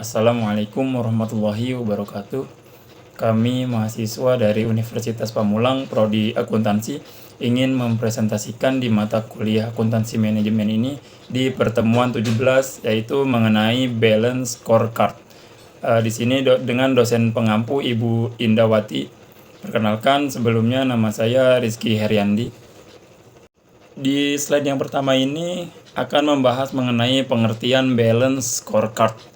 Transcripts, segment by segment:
Assalamualaikum warahmatullahi wabarakatuh. Kami mahasiswa dari Universitas Pamulang, Prodi Akuntansi, ingin mempresentasikan di mata kuliah Akuntansi Manajemen ini di pertemuan 17, yaitu mengenai Balance Scorecard. Di sini dengan dosen pengampu Ibu Indawati. Perkenalkan, sebelumnya nama saya Rizky Heriandi. Di slide yang pertama ini akan membahas mengenai pengertian Balance Scorecard.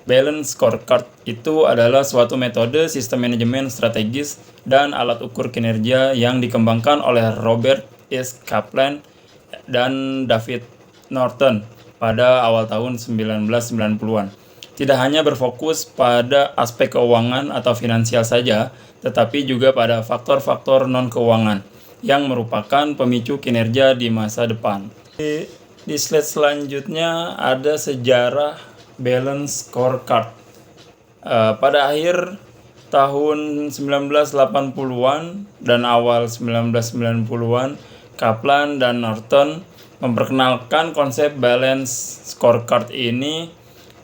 Balance Scorecard itu adalah suatu metode sistem manajemen strategis dan alat ukur kinerja yang dikembangkan oleh Robert S. Kaplan dan David Norton pada awal tahun 1990-an. Tidak hanya berfokus pada aspek keuangan atau finansial saja, tetapi juga pada faktor-faktor non-keuangan yang merupakan pemicu kinerja di masa depan. Di slide selanjutnya ada sejarah Balance Scorecard. Pada akhir tahun 1980-an dan awal 1990-an, Kaplan dan Norton memperkenalkan konsep Balance Scorecard ini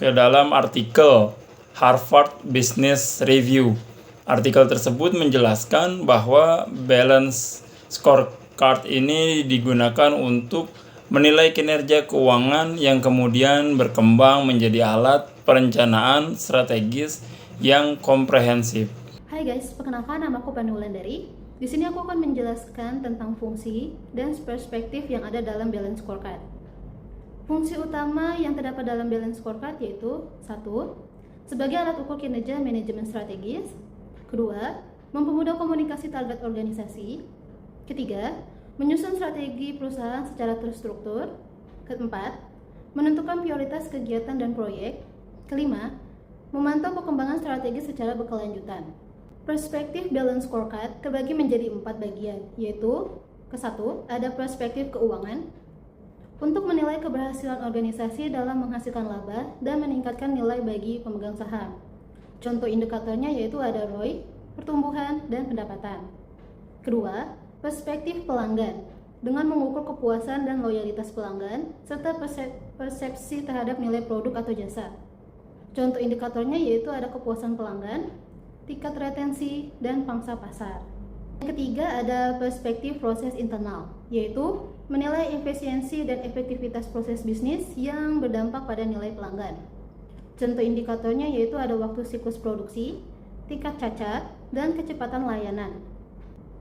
ke dalam artikel Harvard Business Review. Artikel tersebut menjelaskan bahwa Balance Scorecard ini digunakan untuk menilai kinerja keuangan yang kemudian berkembang menjadi alat perencanaan strategis yang komprehensif. Hai guys, perkenalkan nama aku Pani Wulandari. Di sini aku akan menjelaskan tentang fungsi dan perspektif yang ada dalam Balance Scorecard. Fungsi utama yang terdapat dalam Balance Scorecard yaitu 1. Sebagai alat ukur kinerja manajemen strategis. 2. Mempermudah komunikasi target organisasi. 3. Menyusun strategi perusahaan secara terstruktur. 4. Menentukan prioritas kegiatan dan proyek. 5. Memantau perkembangan strategi secara berkelanjutan. Perspektif Balance Scorecard terbagi menjadi 4 bagian, yaitu ke-1 ada perspektif keuangan untuk menilai keberhasilan organisasi dalam menghasilkan laba dan meningkatkan nilai bagi pemegang saham. Contoh indikatornya yaitu ada ROI, pertumbuhan, dan pendapatan. Kedua, perspektif pelanggan dengan mengukur kepuasan dan loyalitas pelanggan serta persepsi terhadap nilai produk atau jasa. Contoh indikatornya yaitu ada kepuasan pelanggan, tingkat retensi, dan pangsa pasar. Yang ketiga ada perspektif proses internal, yaitu menilai efisiensi dan efektivitas proses bisnis yang berdampak pada nilai pelanggan. Contoh indikatornya yaitu ada waktu siklus produksi, tingkat cacat, dan kecepatan layanan.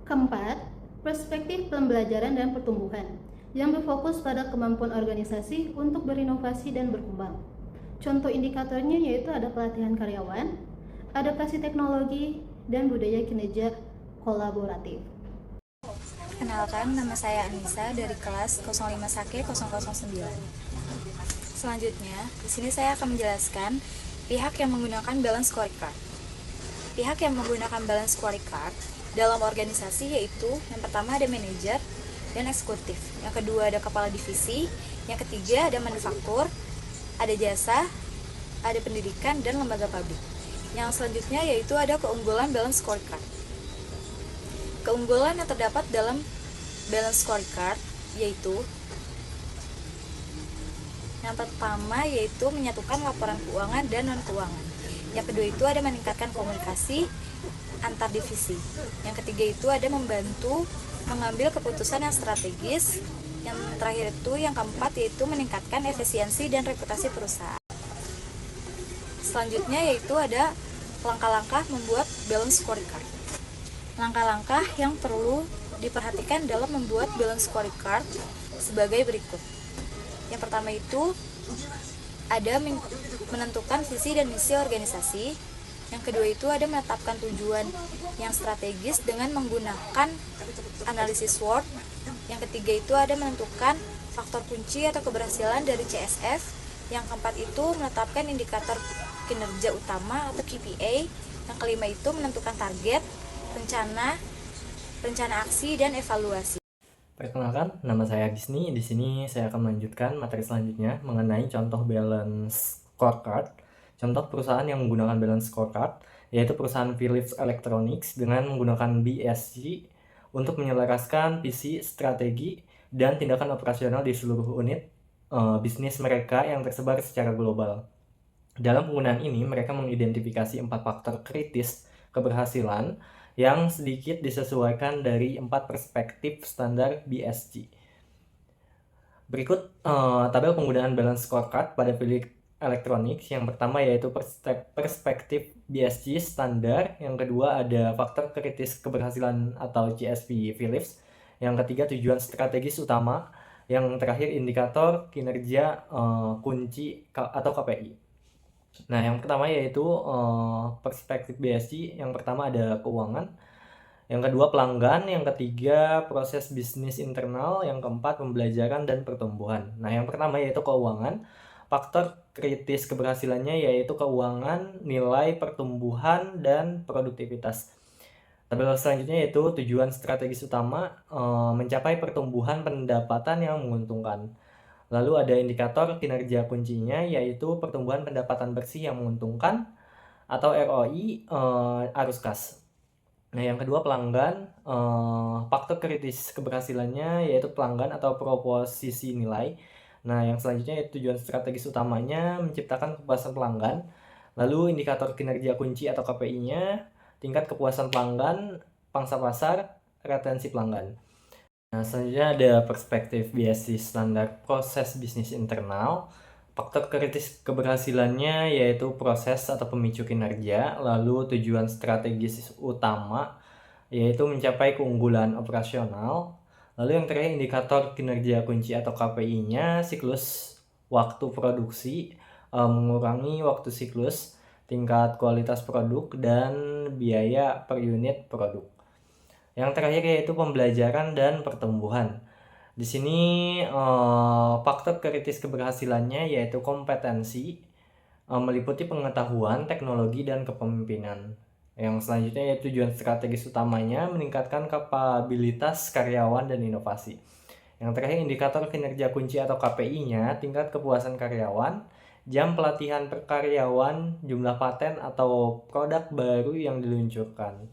Keempat, perspektif pembelajaran dan pertumbuhan yang berfokus pada kemampuan organisasi untuk berinovasi dan berkembang. Contoh indikatornya yaitu ada pelatihan karyawan, adaptasi teknologi, dan budaya kinerja kolaboratif. Kenalkan, nama saya Anissa dari kelas 05 Sake 009. Selanjutnya, di sini saya akan menjelaskan pihak yang menggunakan Balance Scorecard. Pihak yang menggunakan Balance Scorecard dalam organisasi yaitu yang pertama ada manajer dan eksekutif, yang kedua ada kepala divisi, yang ketiga ada manufaktur, ada jasa, ada pendidikan, dan lembaga publik. Yang selanjutnya yaitu ada keunggulan Balance Scorecard. Keunggulan yang terdapat dalam Balance Scorecard yaitu yang pertama yaitu menyatukan laporan keuangan dan non-keuangan. Yang kedua itu ada meningkatkan komunikasi antar divisi. Yang ketiga itu ada membantu mengambil keputusan yang strategis. Yang terakhir itu yang keempat yaitu meningkatkan efisiensi dan reputasi perusahaan. Selanjutnya yaitu ada langkah-langkah membuat Balance Scorecard. Langkah-langkah yang perlu diperhatikan dalam membuat Balance Scorecard sebagai berikut. Yang pertama itu ada menentukan visi dan misi organisasi. Yang kedua itu ada menetapkan tujuan yang strategis dengan menggunakan analisis SWOT. Yang ketiga itu ada menentukan faktor kunci atau keberhasilan dari CSF. Yang keempat itu menetapkan indikator kinerja utama atau KPI. Yang kelima itu menentukan target, rencana aksi, dan evaluasi. Perkenalkan, nama saya Gisni. Di sini saya akan melanjutkan materi selanjutnya mengenai contoh Balance Scorecard. Contoh perusahaan yang menggunakan Balance Scorecard yaitu perusahaan Philips Electronics dengan menggunakan BSC untuk menyelaraskan visi, strategi, dan tindakan operasional di seluruh unit bisnis mereka yang tersebar secara global. Dalam penggunaan ini, mereka mengidentifikasi 4 faktor kritis keberhasilan yang sedikit disesuaikan dari 4 perspektif standar BSG. Berikut tabel penggunaan balance scorecard pada Philips Electronics. Yang pertama yaitu perspektif BSG standar, yang kedua ada faktor kritis keberhasilan atau CSP Philips, yang ketiga tujuan strategis utama, yang terakhir indikator kinerja kunci atau KPI. Nah, yang pertama yaitu perspektif BSG. Yang pertama ada keuangan, yang kedua pelanggan, yang ketiga proses bisnis internal, yang keempat pembelajaran dan pertumbuhan. Nah, yang pertama yaitu keuangan. Faktor kritis keberhasilannya yaitu keuangan, nilai pertumbuhan, dan produktivitas. Tabel selanjutnya yaitu tujuan strategis utama, mencapai pertumbuhan pendapatan yang menguntungkan. Lalu ada indikator kinerja kuncinya yaitu pertumbuhan pendapatan bersih yang menguntungkan atau ROI, arus kas. Nah, yang kedua pelanggan, faktor kritis keberhasilannya yaitu pelanggan atau proposisi nilai. Nah, yang selanjutnya yaitu tujuan strategis utamanya menciptakan kepuasan pelanggan. Lalu indikator kinerja kunci atau KPI-nya, tingkat kepuasan pelanggan, pangsa pasar, retensi pelanggan. Nah, selanjutnya ada perspektif BSG standar proses bisnis internal. Faktor kritis keberhasilannya yaitu proses atau pemicu kinerja, lalu tujuan strategis utama yaitu mencapai keunggulan operasional, lalu yang terakhir indikator kinerja kunci atau KPI-nya siklus waktu produksi, mengurangi waktu siklus, tingkat kualitas produk, dan biaya per unit produk. Yang terakhir yaitu pembelajaran dan pertumbuhan. Di sini faktor kritis keberhasilannya yaitu kompetensi, meliputi pengetahuan, teknologi, dan kepemimpinan. Yang selanjutnya yaitu tujuan strategis utamanya meningkatkan kapabilitas karyawan dan inovasi. Yang terakhir indikator kinerja kunci atau KPI-nya tingkat kepuasan karyawan, jam pelatihan per karyawan, jumlah paten atau produk baru yang diluncurkan.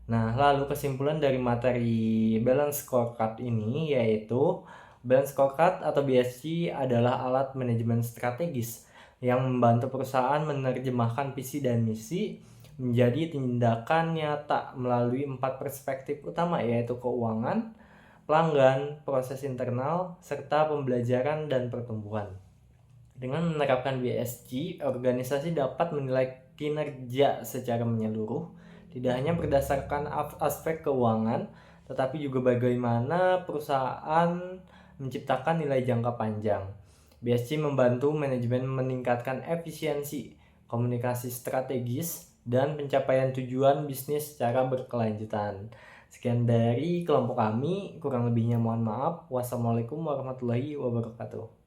Nah, lalu kesimpulan dari materi balance scorecard ini yaitu balance scorecard atau BSG adalah alat manajemen strategis yang membantu perusahaan menerjemahkan visi dan misi menjadi tindakan nyata melalui 4 perspektif utama yaitu keuangan, pelanggan, proses internal, serta pembelajaran dan pertumbuhan. Dengan menerapkan BSG, organisasi dapat menilai kinerja secara menyeluruh, tidak hanya berdasarkan aspek keuangan, tetapi juga bagaimana perusahaan menciptakan nilai jangka panjang. BSG membantu manajemen meningkatkan efisiensi, komunikasi strategis, dan pencapaian tujuan bisnis secara berkelanjutan. Sekian dari kelompok kami, kurang lebihnya mohon maaf. Wassalamualaikum warahmatullahi wabarakatuh.